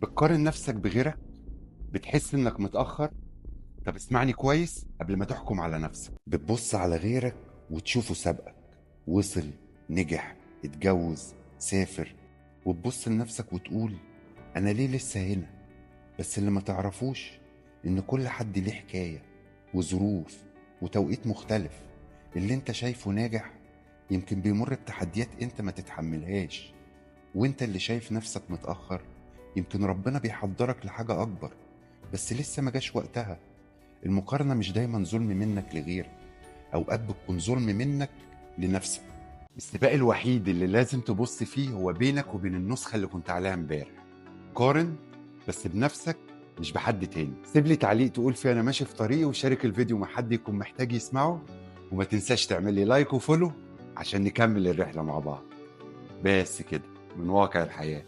بتقارن نفسك بغيرك؟ بتحس انك متأخر؟ طب اسمعني كويس قبل ما تحكم على نفسك. بتبص على غيرك وتشوفه سابقك، وصل، نجح، اتجوز، سافر، وتبص لنفسك وتقول انا ليه لسه هنا؟ بس اللي ما تعرفوش ان كل حد ليه حكاية وظروف وتوقيت مختلف. اللي انت شايفه ناجح يمكن بيمر بتحديات انت ما تتحملهاش، وانت اللي شايف نفسك متأخر يمكن ربنا بيحضرك لحاجة أكبر بس لسه ما جاش وقتها. المقارنة مش دايما ظلم منك لغيرك، أوقات بتكون ظلم منك لنفسك. السباق الوحيد اللي لازم تبص فيه هو بينك وبين النسخة اللي كنت عليها امبارح. قارن بس بنفسك مش بحد تاني. سيب لي تعليق تقول فيه أنا ماشي في طريقي، وشارك الفيديو مع حد يكون محتاج يسمعه، وما تنساش تعمل لي لايك وفولو عشان نكمل الرحلة مع بعض. بس كده، من واقع الحياة.